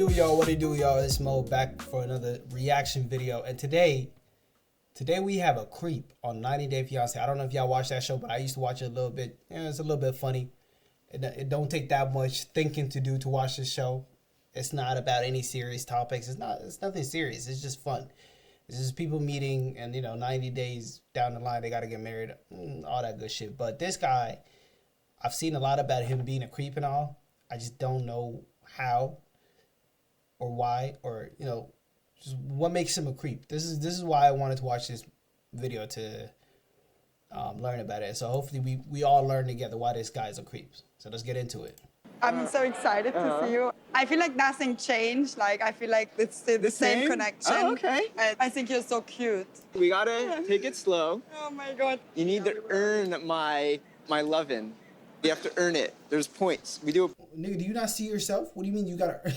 do, y'all? What it do, y'all? It's Mo back for another reaction video. And today we have a creep on 90 Day Fiancé. I don't know if y'all watch that show, but I used to watch it a little bit. It's a little bit funny. It don't take that much thinking to watch this show. It's not about any serious topics. It's nothing serious. It's just fun. It's just people meeting and 90 days down the line they gotta get married, all that good shit. But this guy, I've seen a lot about him being a creep and all. I just don't know how or why or just what makes him a creep. This is why I wanted to watch this video to learn about it. So hopefully we all learn together why this guy is a creep. So let's get into it. I'm so excited to see you. I feel like nothing changed. Like, I feel like it's still the same connection. Oh, okay. And I think you're so cute. We gotta take it slow. Oh my God. You need to earn my loving. You have to earn it. There's points. We do. Nigga, do you not see yourself? What do you mean you gotta earn?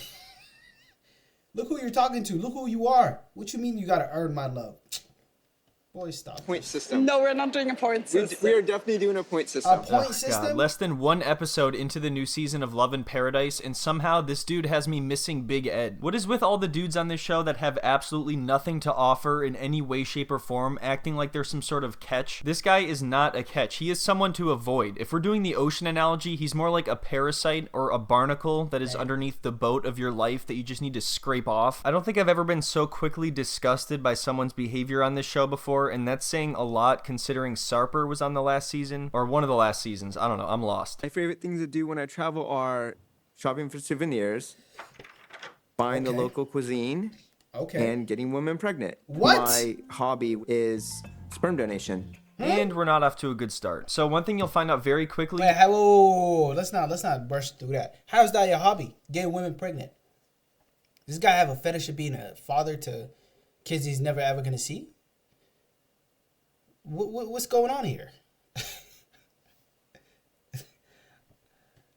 Look who you're talking to. Look who you are. What you mean you gotta earn my love? Boy, stop. Point system. No, we're not doing a point system. We are definitely doing a point system. A point system? God, less than one episode into the new season of Love in Paradise, and somehow this dude has me missing Big Ed. What is with all the dudes on this show that have absolutely nothing to offer in any way, shape, or form, acting like they're some sort of catch? This guy is not a catch. He is someone to avoid. If we're doing the ocean analogy, he's more like a parasite or a barnacle that is underneath the boat of your life that you just need to scrape off. I don't think I've ever been so quickly disgusted by someone's behavior on this show before, and that's saying a lot considering Sarper was on the last season, or one of the last seasons. I don't know. I'm lost. My favorite things to do when I travel are shopping for souvenirs, buying the local cuisine, and getting women pregnant. What? My hobby is sperm donation. And we're not off to a good start. So one thing you'll find out very quickly. Wait, whoa. Let's not burst through that. How's that your hobby? Getting women pregnant. Does this guy have a fetish of being a father to kids he's never ever gonna see? What's going on here?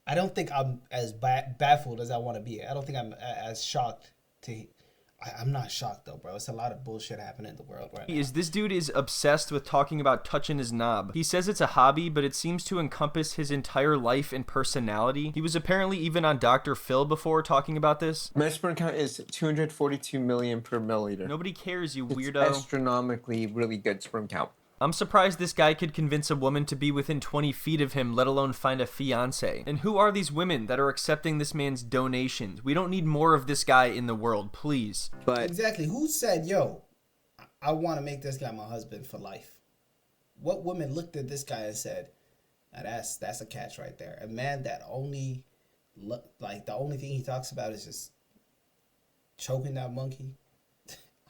I don't think I'm as baffled as I want to be. I don't think I'm as shocked to... I'm not shocked though, bro. It's a lot of bullshit happening in the world right now. This dude is obsessed with talking about touching his knob. He says it's a hobby, but it seems to encompass his entire life and personality. He was apparently even on Dr. Phil before talking about this. My sperm count is 242 million per milliliter. Nobody cares, you It's weirdo. astronomically really good sperm count. I'm surprised this guy could convince a woman to be within 20 feet of him, let alone find a fiance. And who are these women that are accepting this man's donations? We don't need more of this guy in the world, please. But exactly. Who said, yo, I want to make this guy my husband for life? What woman looked at this guy and said, now that's a catch right there. A man that only, the only thing he talks about is just choking that monkey.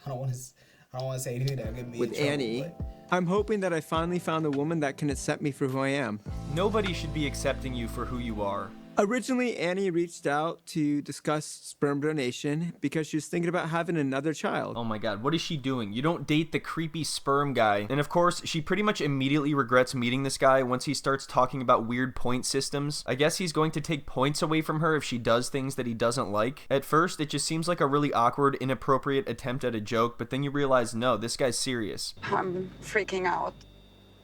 I don't want to say anything that could be with Annie, I'm hoping that I finally found a woman that can accept me for who I am. Nobody should be accepting you for who you are. Originally, Annie reached out to discuss sperm donation because she was thinking about having another child. Oh my god, what is she doing? You don't date the creepy sperm guy. And of course, she pretty much immediately regrets meeting this guy once he starts talking about weird point systems. I guess he's going to take points away from her if she does things that he doesn't like. At first, it just seems like a really awkward, inappropriate attempt at a joke, but then you realize, no, this guy's serious. I'm freaking out.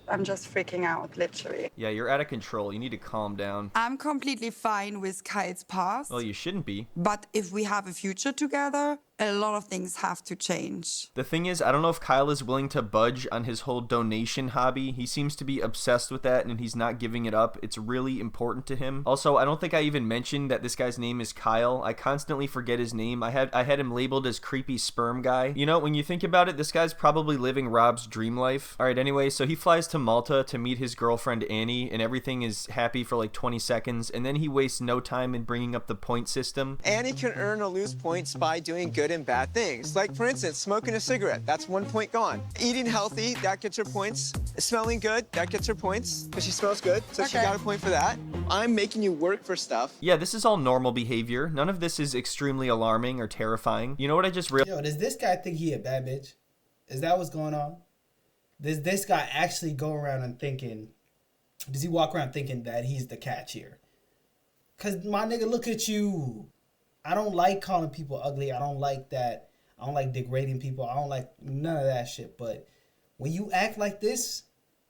I'm just freaking out, literally. Yeah, you're out of control. You need to calm down. I'm completely fine with Kyle's past. Well, you shouldn't be. But if we have a future together, a lot of things have to change. The thing is, I don't know if Kyle is willing to budge on his whole donation hobby. He seems to be obsessed with that and he's not giving it up. It's really important to him. Also, I don't think I even mentioned that this guy's name is Kyle. I constantly forget his name. I had him labeled as creepy sperm guy. You know, when you think about it, this guy's probably living Rob's dream life. Alright, anyway, so he flies to Malta to meet his girlfriend Annie and everything is happy for like 20 seconds and then he wastes no time in bringing up the point system. Annie can earn or lose points by doing good and bad things. Like, for instance, smoking a cigarette, that's 1 point gone. Eating healthy, that gets her points. Smelling good, that gets her points, because she smells good, so she got a point for that. I'm making you work for stuff. Yeah, this is all normal behavior. None of this is extremely alarming or terrifying. You know what I just realized? Yo, does this guy think he a bad bitch? Is that what's going on? Does this guy actually go around and thinking, does he walk around thinking that he's the catch here? Because, my nigga, look at you. I don't like calling people ugly. I don't like that. I don't like degrading people. I don't like none of that shit. But when you act like this,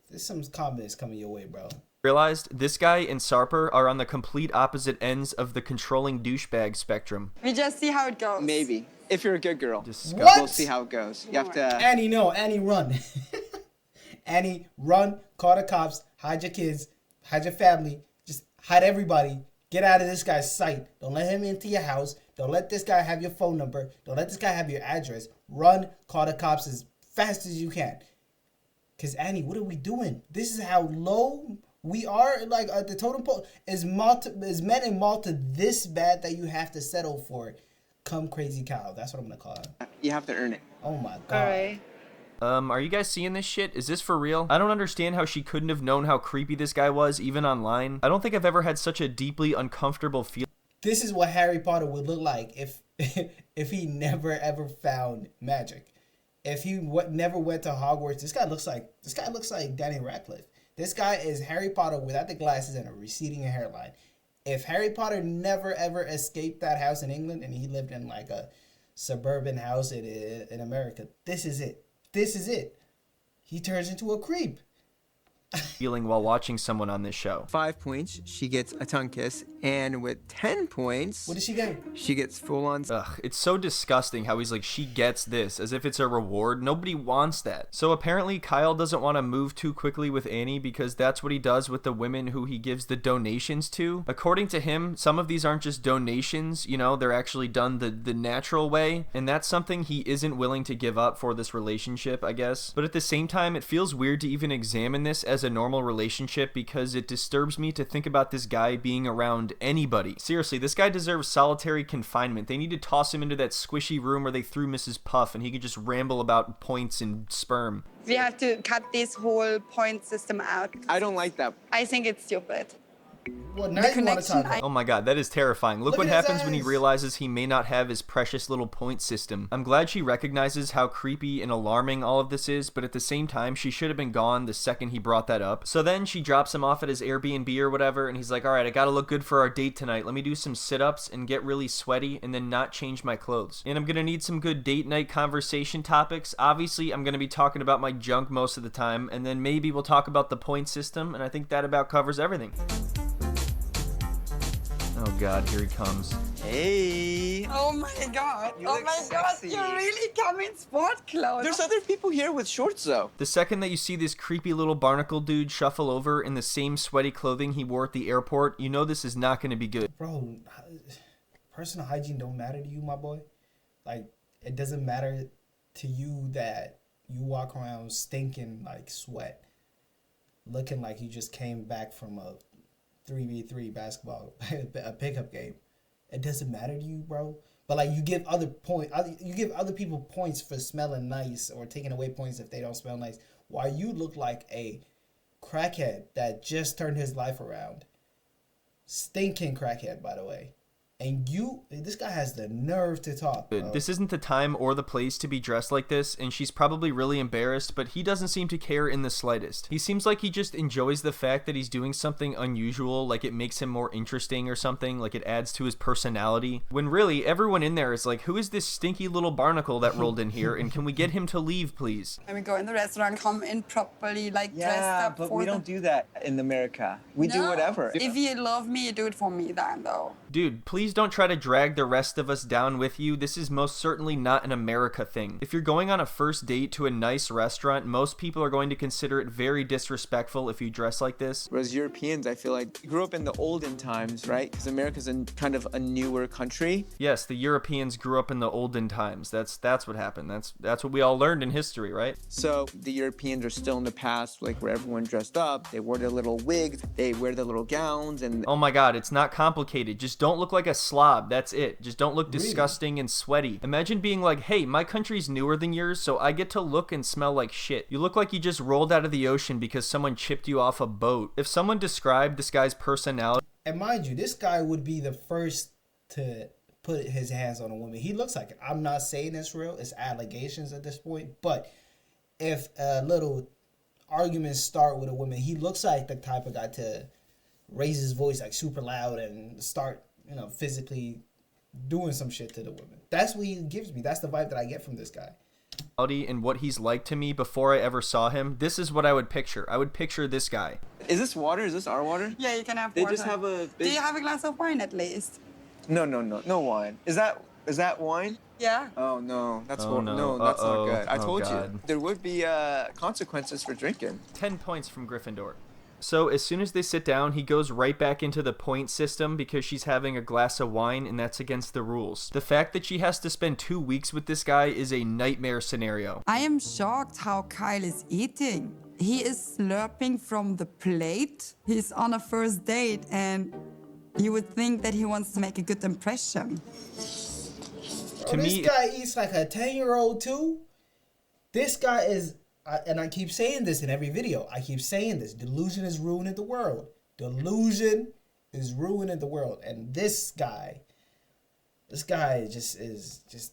there's some comments coming your way, bro. Realized this guy and Sarper are on the complete opposite ends of the controlling douchebag spectrum. We just see how it goes. Maybe. If you're a good girl. Disgusting. What? We'll see how it goes. You have to... Annie, no. Annie, run. Annie, run. Call the cops. Hide your kids. Hide your family. Just hide everybody. Get out of this guy's sight. Don't let him into your house. Don't let this guy have your phone number. Don't let this guy have your address. Run. Call the cops as fast as you can. Because, Annie, what are we doing? This is how low we are. Like, the totem pole is men in Malta this bad that you have to settle for it. Come crazy cow. That's what I'm going to call it. You have to earn it. Oh, my God. All right. Are you guys seeing this shit? Is this for real? I don't understand how she couldn't have known how creepy this guy was, even online. I don't think I've ever had such a deeply uncomfortable feeling. This is what Harry Potter would look like if if he never ever found magic. If he never went to Hogwarts, this guy looks like Daniel Radcliffe. This guy is Harry Potter without the glasses and a receding hairline. If Harry Potter never ever escaped that house in England and he lived in like a suburban house in America, this is it. This is it. He turns into a creep. Feeling while watching someone on this show. 5 points, she gets a tongue kiss. And with 10 points... What does she get? She gets full-on... Ugh, it's so disgusting how he's like, she gets this, as if it's a reward. Nobody wants that. So apparently Kyle doesn't want to move too quickly with Annie because that's what he does with the women who he gives the donations to. According to him, some of these aren't just donations, you know, they're actually done the natural way. And that's something he isn't willing to give up for this relationship, I guess. But at the same time, it feels weird to even examine this as a normal relationship because it disturbs me to think about this guy being around anybody. Seriously, this guy deserves solitary confinement. They need to toss him into that squishy room where they threw Mrs. Puff and he could just ramble about points and sperm. We have to cut this whole point system out. I don't like that. I think it's stupid. Well, now The you want to talk connection, about. Oh my god, that is terrifying. Look what at his happens when he eyes. realizes he may not have his precious little point system. I'm glad she recognizes how creepy and alarming all of this is, but at the same time, she should have been gone the second he brought that up. So then she drops him off at his Airbnb or whatever, and he's like, alright, I gotta look good for our date tonight. Let me do some sit-ups and get really sweaty and then not change my clothes. And I'm gonna need some good date night conversation topics. Obviously, I'm gonna be talking about my junk most of the time, and then maybe we'll talk about the point system, and I think that about covers everything. Oh god, here he comes. Hey. Oh my god. You Oh look my god. sexy. You really come in sport clothes. There's other people here with shorts, though. The second that you see this creepy little barnacle dude shuffle over in the same sweaty clothing he wore at the airport, you know this is not going to be good. Bro, personal hygiene don't matter to you, my boy. Like, it doesn't matter to you that you walk around stinking like sweat, looking like you just came back from a 3v3 basketball, a pickup game. It doesn't matter to you, bro. But like, you give other people points for smelling nice or taking away points if they don't smell nice. While you look like a crackhead that just turned his life around. Stinking crackhead, by the way. And this guy has the nerve to talk, bro. This isn't the time or the place to be dressed like this, and she's probably really embarrassed, but he doesn't seem to care in the slightest. He seems like he just enjoys the fact that he's doing something unusual, like it makes him more interesting or something, like it adds to his personality. When really, everyone in there is like, who is this stinky little barnacle that rolled in here, and can we get him to leave, please? When we go in the restaurant, come in properly, like dressed up but for we the... don't do that in America. We do No. whatever. If you love me, you do it for me then, though. Dude, please don't try to drag the rest of us down with you. This is most certainly not an America thing. If you're going on a first date to a nice restaurant, most people are going to consider it very disrespectful if you dress like this. Whereas Europeans, I feel like, grew up in the olden times, right? Because America's kind of a newer country. Yes, the Europeans grew up in the olden times. That's what happened. That's what we all learned in history, right? So the Europeans are still in the past, like where everyone dressed up. They wore their little wigs. They wear their little gowns. And Oh my god, it's not complicated. Just don't look like a slob. That's it. Just don't look disgusting and sweaty. Imagine being like, hey, my country's newer than yours, so I get to look and smell like shit. You look like you just rolled out of the ocean because someone chipped you off a boat. If someone described this guy's personality... And mind you, this guy would be the first to put his hands on a woman. He looks like it. I'm not saying it's real. It's allegations at this point. But if a little arguments start with a woman, he looks like the type of guy to raise his voice like super loud and start, physically doing some shit to the women. That's what he gives me. That's the vibe that I get from this guy. and what he's like to me before I ever saw him, this is what I would picture. I would picture this guy. Is this water? Is this our water? Yeah, you can have They water. just have a big... Do you have a glass of wine at least? No wine. Is that wine? Yeah. Oh no, that's Oh, no. no, that's not Uh-oh. good. I Oh, told God. you there would be consequences for drinking. 10 points from Gryffindor. So as soon as they sit down, he goes right back into the point system because she's having a glass of wine, and that's against the rules. The fact that she has to spend 2 weeks with this guy is a nightmare scenario. I am shocked how Kyle is eating. He is slurping from the plate. He's on a first date, and you would think that he wants to make a good impression. To This me, guy eats like a 10-year-old too. This guy is, and I keep saying this in every video. I keep saying this. Delusion is ruining the world. Delusion is ruining the world. And this guy is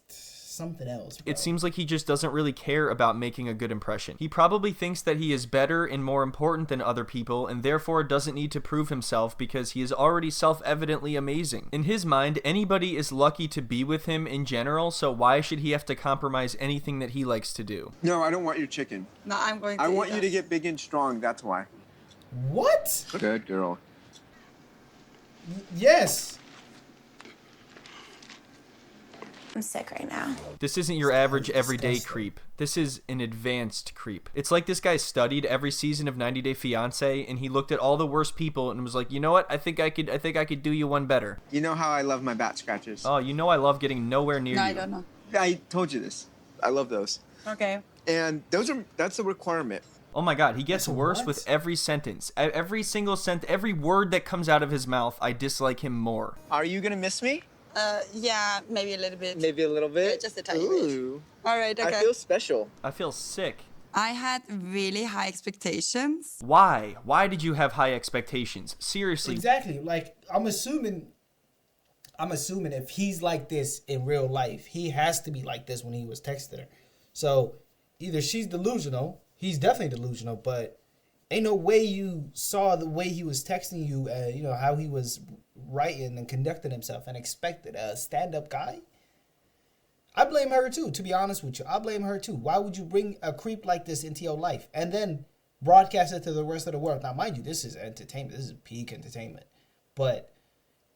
something else, bro. it seems like he just doesn't really care about making a good impression. He probably thinks that he is better and more important than other people, and therefore doesn't need to prove himself because he is already self-evidently amazing. In his mind, anybody is lucky to be with him in general, so why should he have to compromise anything that he likes to do? No, I don't want your chicken. No, I'm going to I eat want you that. to get big and strong. That's why. What? Good girl. Yes. I'm sick right now. This isn't your average everyday disgusting. creep. This is an advanced creep. It's like this guy studied every season of 90 Day Fiancé, and he looked at all the worst people and was like, you know what? I think I could do you one better. You know how I love my bat scratchers. Oh, you know I love getting nowhere near No, you. I don't know. I told you this. I love those. Okay. And that's a requirement. Oh my god, he gets That's a worse what? with every sentence. Every single every word that comes out of his mouth, I dislike him more. Are you gonna miss me? Yeah, maybe a little bit. Maybe a little bit. Yeah, just a tiny bit. Ooh. All right, okay. I feel special. I feel sick. I had really high expectations. Why? Why did you have high expectations? Seriously. Exactly. Like I'm assuming if he's like this in real life, he has to be like this when he was texting her. So either she's delusional, he's definitely delusional, but ain't no way you saw the way he was texting you, you know, how he was writing and conducting himself and expected a stand-up guy. I blame her too, to be honest with you. I blame her too. Why would you bring a creep like this into your life and then broadcast it to the rest of the world? Now, mind you, this is entertainment. This is peak entertainment. But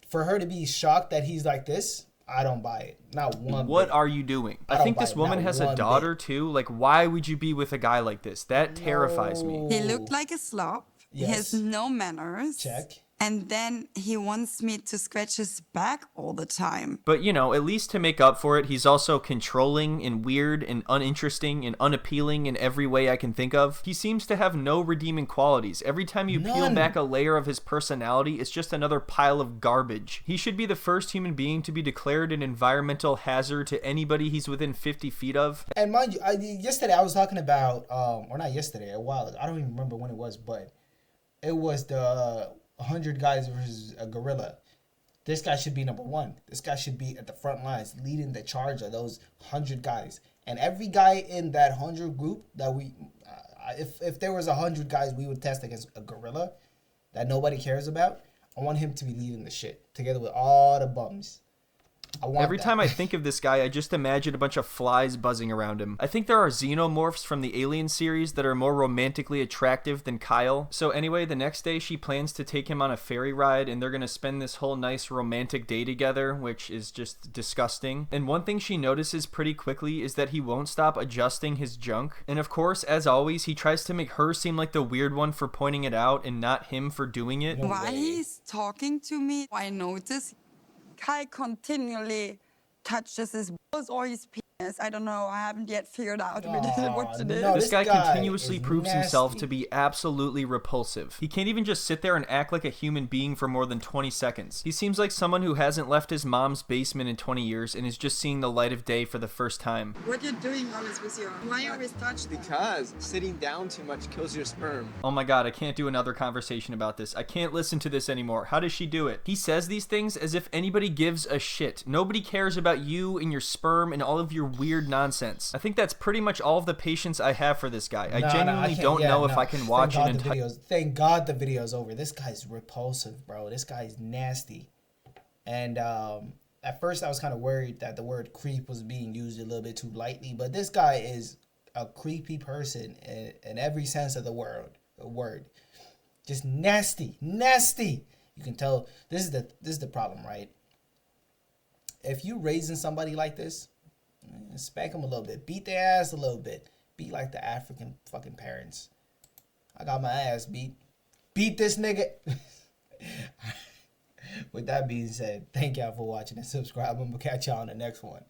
for her to be shocked that he's like this, I don't buy it. Not one What bit. are you doing? I I don't think buy this it, woman not has a one daughter too. Like, why would you be with a guy like this? That terrifies me. He looked like a slob. He Yes. has no manners. Check. And then he wants me to scratch his back all the time. But, you know, at least to make up for it, he's also controlling and weird and uninteresting and unappealing in every way I can think of. He seems to have no redeeming qualities. Every time you peel None. back a layer of his personality, it's just another pile of garbage. He should be the first human being to be declared an environmental hazard to anybody he's within 50 feet of. And mind you, yesterday I was talking about, or not yesterday, a while ago. I don't even remember when it was, but it was the 100 guys versus a gorilla. This guy should be number one. This guy should be at the front lines, leading the charge of those 100 guys. And every guy in that 100 group that we, if there was 100 guys we would test against a gorilla that nobody cares about, I want him to be leading the shit together with all the bums. I want Every that. time I think of this guy, I just imagine a bunch of flies buzzing around him. I think there are xenomorphs from the Alien series that are more romantically attractive than Kyle. So anyway, the next day she plans to take him on a ferry ride, and they're gonna spend this whole nice romantic day together, which is just disgusting. And one thing she notices pretty quickly is that he won't stop adjusting his junk. And of course, as always, he tries to make her seem like the weird one for pointing it out and not him for doing it. No While way. he's talking to me, I notice Kai continually touches his balls or his penis. I don't know. I haven't yet figured out what it is. no. This This guy guy continuously is proves himself nasty. to be absolutely repulsive. He can't even just sit there and act like a human being for more than 20 seconds. He seems like someone who hasn't left his mom's basement in 20 years and is just seeing the light of day for the first time. What you're doing always with your... Why you always touch them? Because sitting down too much kills your sperm. Oh my god, I can't do another conversation about this. I can't listen to this anymore. How does she do it? He says these things as if anybody gives a shit. Nobody cares about you and your sperm and all of your weird nonsense. I think that's pretty much all of the patience I have for this guy. I genuinely can't- don't yeah, know if no. I can watch an Thank God entire... Thank God the video's over. This guy's repulsive, bro. This guy's nasty. And at first I was kind of worried that the word creep was being used a little bit too lightly, but this guy is a creepy person in every sense of the word. Just nasty. You can tell this is the problem, right? If you raising somebody like this, spank them a little bit, beat their ass a little bit, be like the African fucking parents. I got my ass beat. Beat this nigga. With that being said, thank y'all for watching and subscribe. I'm gonna catch y'all on the next one.